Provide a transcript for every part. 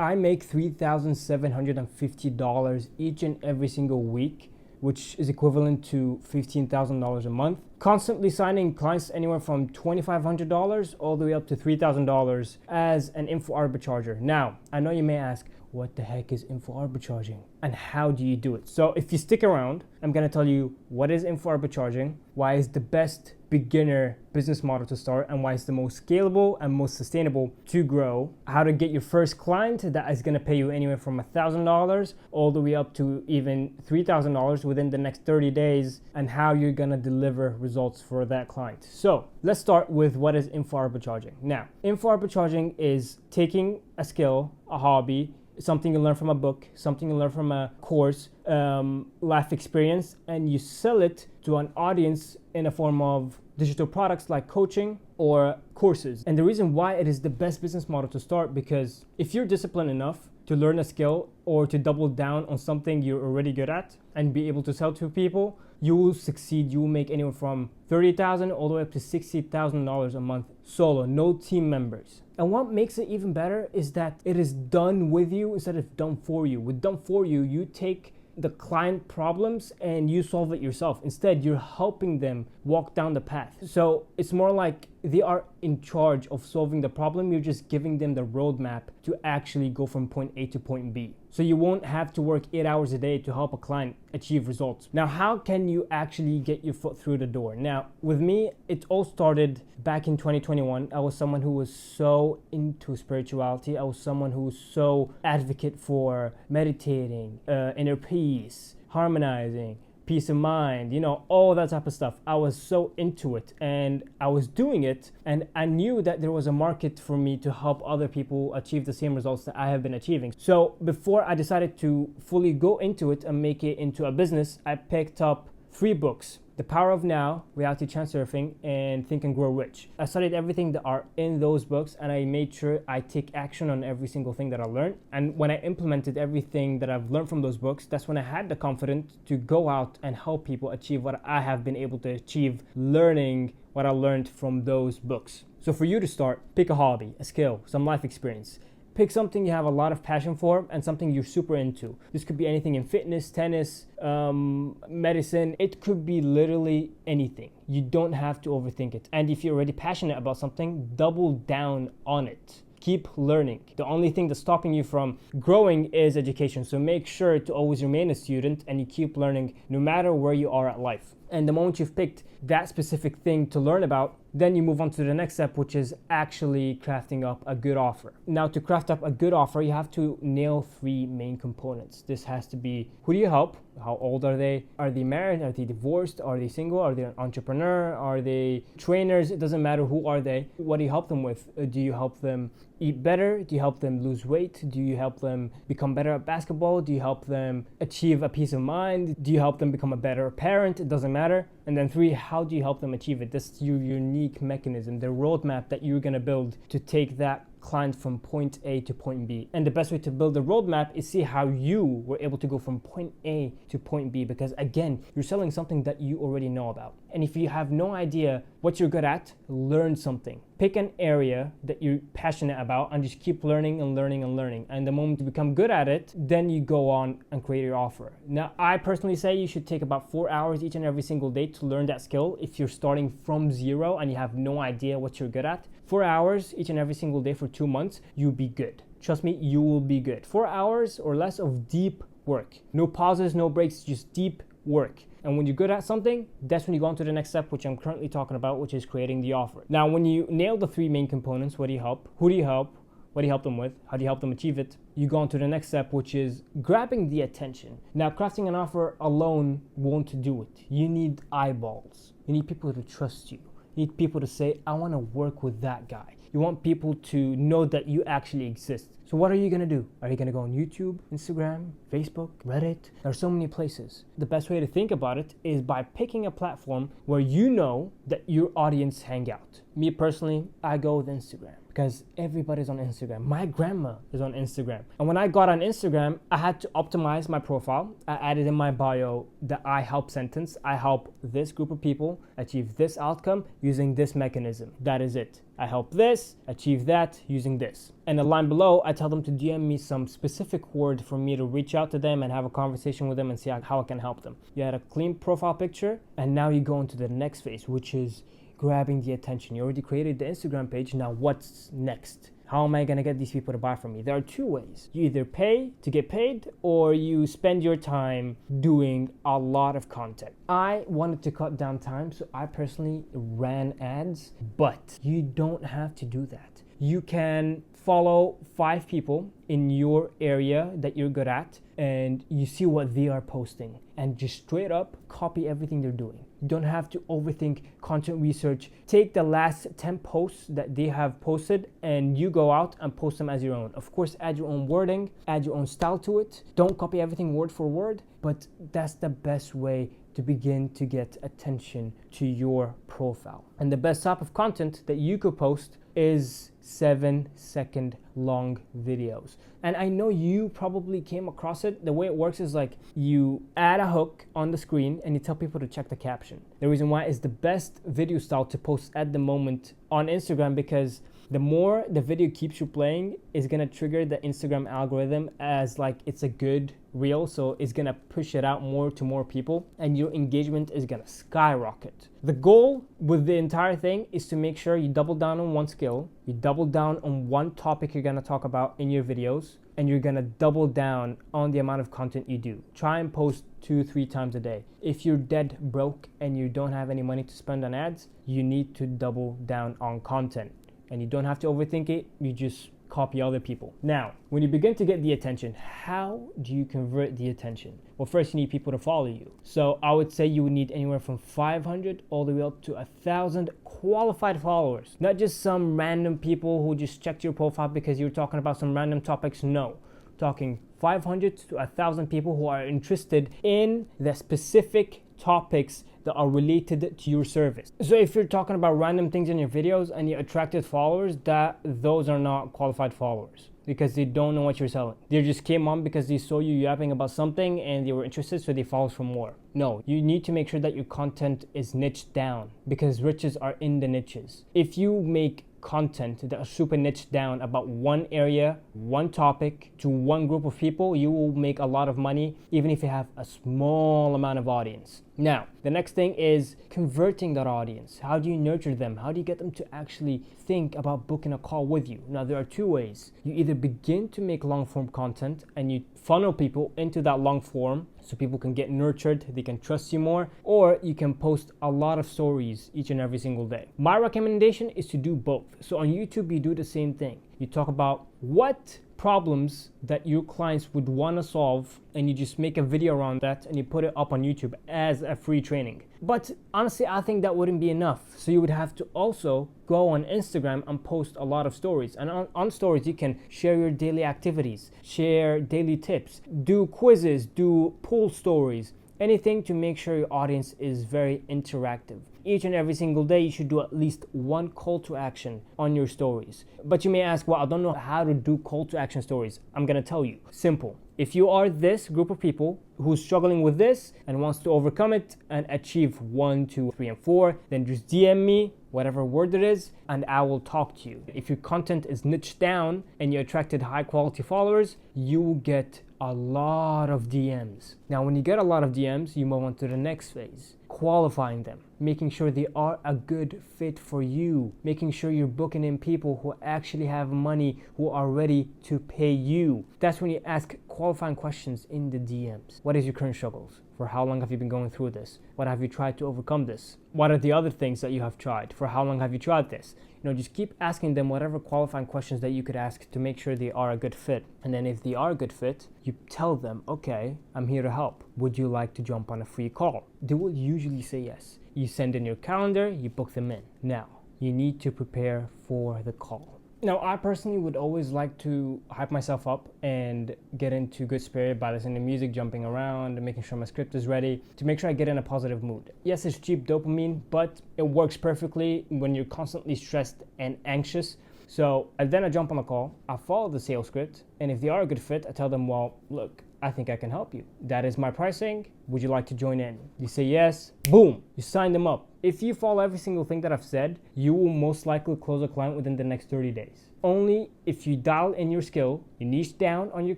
I make $3,750 each and every single week, which is equivalent to $15,000 a month. Constantly signing clients anywhere from $2,500 all the way up to $3,000 as an info arbitrager. Now, I know you may ask, what the heck is info arbitraging and how do you do it? So if you stick around, I'm gonna tell you what is info arbitraging, why is the best beginner business model to start, and why it's the most scalable and most sustainable to grow, how to get your first client that is gonna pay you anywhere from $1,000 all the way up to even $3,000 within the next 30 days, and how you're gonna deliver results for that client. So let's start with what is info arbitraging. Now, info arbitraging is taking a skill, a hobby, something you learn from a book, something you learn from a course, life experience, and you sell it to an audience in a form of digital products like coaching or courses. And the reason why it is the best business model to start, because if you're disciplined enough to learn a skill or to double down on something you're already good at and be able to sell to people, you will succeed. You will make anywhere from $30,000 all the way up to $60,000 a month solo, no team members. And what makes it even better is that it is done with you instead of done for you. With done for you, you take the client problems and you solve it yourself. Instead, you're helping them walk down the path. So it's more like they are in charge of solving the problem. You're just giving them the roadmap to actually go from point A to point B. So you won't have to work 8 hours a day to help a client achieve results. Now, how can you actually get your foot through the door? Now, with me, it all started back in 2021. I was someone who was so into spirituality. I was someone who was so advocate for meditating, inner peace, harmonizing, peace of mind, all that type of stuff. I was so into it and I was doing it, and I knew that there was a market for me to help other people achieve the same results that I have been achieving. So before I decided to fully go into it and make it into a business, I picked up 3 books: The Power of Now, Reality Transurfing, and Think and Grow Rich. I studied everything that are in those books and I made sure I take action on every single thing that I learned. And when I implemented everything that I've learned from those books, that's when I had the confidence to go out and help people achieve what I have been able to achieve learning what I learned from those books. So for you to start, pick a hobby, a skill, some life experience. Pick something you have a lot of passion for and something you're super into. This could be anything in fitness, tennis, medicine. It could be literally anything. You don't have to overthink it. And if you're already passionate about something, double down on it. Keep learning. The only thing that's stopping you from growing is education. So make sure to always remain a student and you keep learning no matter where you are at life. And the moment you've picked that specific thing to learn about, then you move on to the next step, which is actually crafting up a good offer. Now, to craft up a good offer, you have to nail 3 main components. This has to be: who do you help? How old are they? Are they married? Are they divorced? Are they single? Are they an entrepreneur? Are they trainers? It doesn't matter who are they. What do you help them with? Do you help them eat better? Do you help them lose weight? Do you help them become better at basketball? Do you help them achieve a peace of mind? Do you help them become a better parent? It doesn't matter. And then 3, how do you help them achieve it? That's your unique mechanism, the roadmap that you're gonna build to take that client from point A to point B. And the best way to build a roadmap is see how you were able to go from point A to point B, because again, you're selling something that you already know about. And if you have no idea what you're good at, learn something. Pick an area that you're passionate about and just keep learning and learning and learning. And the moment you become good at it, then you go on and create your offer. Now, I personally say you should take about 4 hours each and every single day to learn that skill. If you're starting from zero and you have no idea what you're good at, 4 hours each and every single day for 2 months, you'll be good. Trust me, you will be good. 4 hours or less of deep work. No pauses, no breaks, just deep work. And when you're good at something, that's when you go on to the next step, which I'm currently talking about, which is creating the offer. Now, when you nail the 3 main components, what do you help? Who do you help? What do you help them with? How do you help them achieve it? You go on to the next step, which is grabbing the attention. Now, crafting an offer alone won't do it. You need eyeballs. You need people to trust you. You need people to say, I want to work with that guy. You want people to know that you actually exist. So what are you gonna do? Are you gonna go on YouTube, Instagram, Facebook, Reddit? There are so many places. The best way to think about it is by picking a platform where you know that your audience hang out. Me personally, I go with Instagram because everybody's on Instagram. My grandma is on Instagram. And when I got on Instagram, I had to optimize my profile. I added in my bio the I help sentence. I help this group of people achieve this outcome using this mechanism. That is it. I help this, achieve that using this. And the line below, I tell them to DM me some specific word for me to reach out to them and have a conversation with them and see how I can help them. You had a clean profile picture, and now you go into the next phase, which is grabbing the attention. You already created the Instagram page. Now what's next? How am I gonna get these people to buy from me? There are two ways. You either pay to get paid, or you spend your time doing a lot of content. I wanted to cut down time, so I personally ran ads, but you don't have to do that. You can follow 5 people in your area that you're good at, and you see what they are posting, and just straight up copy everything they're doing. You don't have to overthink content research. Take the last 10 posts that they have posted and you go out and post them as your own. Of course, add your own wording, add your own style to it. Don't copy everything word for word, but that's the best way to begin to get attention to your profile. And the best type of content that you could post is 7-second long videos. And I know you probably came across it. The way it works is like you add a hook on the screen and you tell people to check the caption. The reason why is the best video style to post at the moment on Instagram, because the more the video keeps you playing is gonna trigger the Instagram algorithm as like it's a good reel, so it's gonna push it out more to more people and your engagement is gonna skyrocket. The goal with the entire thing is to make sure you double down on one skill, you double down on one topic you're gonna talk about in your videos, and you're gonna double down on the amount of content you do. Try and post 2-3 times a day. If you're dead broke and you don't have any money to spend on ads, you need to double down on content. And you don't have to overthink it, you just copy other people. Now, when you begin to get the attention, how do you convert the attention? Well, first you need people to follow you. So I would say you would need anywhere from 500 all the way up to 1,000 qualified followers. Not just some random people who just checked your profile because you're talking about some random topics. No, talking 500 to 1,000 people who are interested in the specific topics that are related to your service. So if you're talking about random things in your videos and you attracted followers, those are not qualified followers because they don't know what you're selling. They just came on because they saw you yapping about something and they were interested, so they followed for more. No, you need to make sure that your content is niched down because riches are in the niches. If you make content that are super niched down about one area, one topic to one group of people, you will make a lot of money even if you have a small amount of audience. Now, the next thing is converting that audience. How do you nurture them? How do you get them to actually think about booking a call with you? Now, there are two ways. You either begin to make long form content and you funnel people into that long form so people can get nurtured, they can trust you more, or you can post a lot of stories each and every single day. My recommendation is to do both. So on YouTube, you do the same thing. You talk about what problems that your clients would want to solve and you just make a video around that and you put it up on YouTube as a free training. But honestly, I think that wouldn't be enough. So you would have to also go on Instagram and post a lot of stories. And on stories, you can share your daily activities, share daily tips, do quizzes, do pool stories, anything to make sure your audience is very interactive. Each and every single day, you should do at least one call to action on your stories. But you may ask, well, I don't know how to do call to action stories. I'm gonna tell you, simple. If you are this group of people who's struggling with this and wants to overcome it and achieve 1, 2, 3, and 4, then just DM me, whatever word it is, and I will talk to you. If your content is niched down and you attracted high quality followers, you will get a lot of DMs. Now, when you get a lot of DMs, you move on to the next phase, qualifying them, making sure they are a good fit for you, making sure you're booking in people who actually have money, who are ready to pay you. That's when you ask qualifying questions in the DMs. What is your current struggles? For how long have you been going through this? What have you tried to overcome this? What are the other things that you have tried? For how long have you tried this? Just keep asking them whatever qualifying questions that you could ask to make sure they are a good fit. And then if they are a good fit, you tell them, okay, I'm here to help. Would you like to jump on a free call? They will usually say yes. You send in your calendar, you book them in. Now, you need to prepare for the call. Now, I personally would always like to hype myself up and get into good spirit by listening to music, jumping around, and making sure my script is ready to make sure I get in a positive mood. Yes, it's cheap dopamine, but it works perfectly when you're constantly stressed and anxious. So then I jump on a call, I follow the sales script, and if they are a good fit, I tell them, well, look, I think I can help you. That is my pricing. Would you like to join in? You say yes, boom, you sign them up. If you follow every single thing that I've said, you will most likely close a client within the next 30 days. Only if you dial in your skill, you niche down on your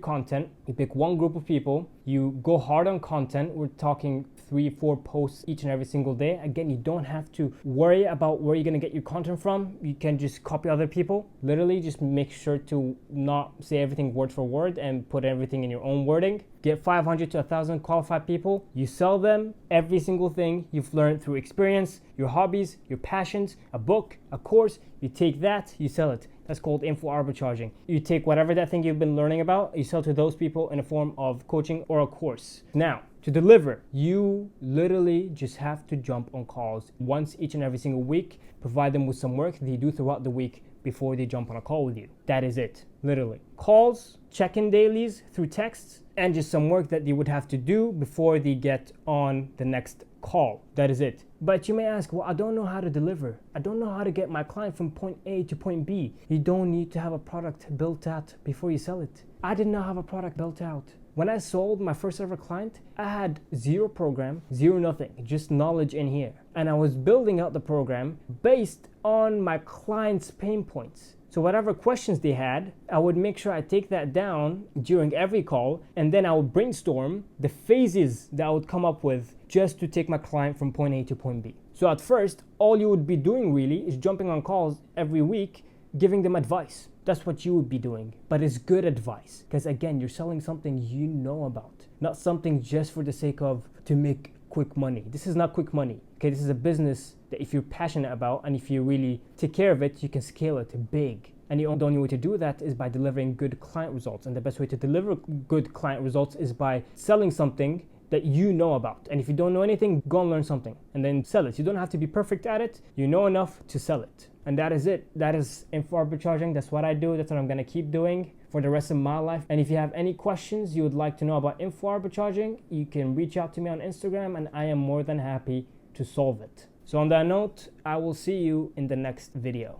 content, you pick one group of people, you go hard on content. We're talking 3-4 posts each and every single day. Again, you don't have to worry about where you're gonna get your content from. You can just copy other people. Literally just make sure to not say everything word for word and put everything in your own wording. Get 500 to 1,000 qualified people. You sell them every single thing you've learned through experience, your hobbies, your passions, a book, a course. You take that, you sell it. That's called info arbitraging. You take whatever that thing you've been learning about, you sell to those people in a form of coaching or a course. Now, to deliver, you literally just have to jump on calls once each and every single week, provide them with some work that you do throughout the week before they jump on a call with you. That is it, literally. Calls, check-in dailies through texts, and just some work that they would have to do before they get on the next call. That is it. But you may ask, well, I don't know how to deliver. I don't know how to get my client from point A to point B. You don't need to have a product built out before you sell it. I did not have a product built out. When I sold my first ever client, I had zero program, zero nothing, just knowledge in here. And I was building out the program based on my clients' pain points. So whatever questions they had, I would make sure I take that down during every call, and then I would brainstorm the phases that I would come up with just to take my client from point A to point B. So at first, all you would be doing really is jumping on calls every week, giving them advice. That's what you would be doing. But it's good advice, because again, you're selling something you know about, not something just for the sake of to make quick money. This is not quick money. Okay, this is a business that if you're passionate about and if you really take care of it, you can scale it big. And the only way to do that is by delivering good client results. And the best way to deliver good client results is by selling something that you know about. And if you don't know anything, go and learn something and then sell it. You don't have to be perfect at it. You know enough to sell it. And that is it. That is info arbitraging. That's what I do. That's what I'm gonna keep doing for the rest of my life. And if you have any questions you would like to know about info arbitraging, you can reach out to me on Instagram and I am more than happy to solve it. So on that note, I will see you in the next video.